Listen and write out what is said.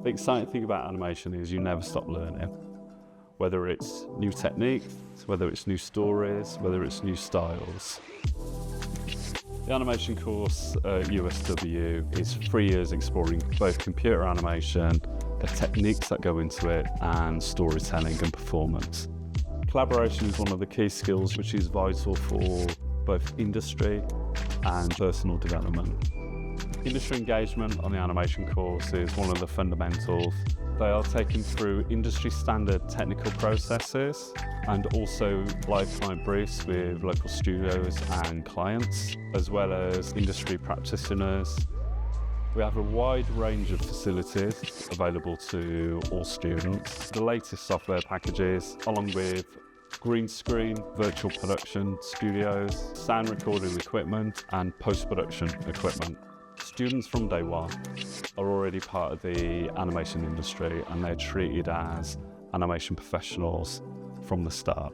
The exciting thing about animation is you never stop learning. Whether it's new techniques, whether it's new stories, whether it's new styles. The animation course at USW is 3 years exploring both computer animation, the techniques that go into it, and storytelling and performance. Collaboration is one of the key skills which is vital for both industry and personal development. Industry engagement on the animation course is one of the fundamentals. They are taken through industry standard technical processes and also live client briefs with local studios and clients, as well as industry practitioners. We have a wide range of facilities available to all students. The latest software packages, along with green screen, virtual production studios, sound recording equipment, and post-production equipment. Students from day one are already part of the animation industry and they're treated as animation professionals from the start.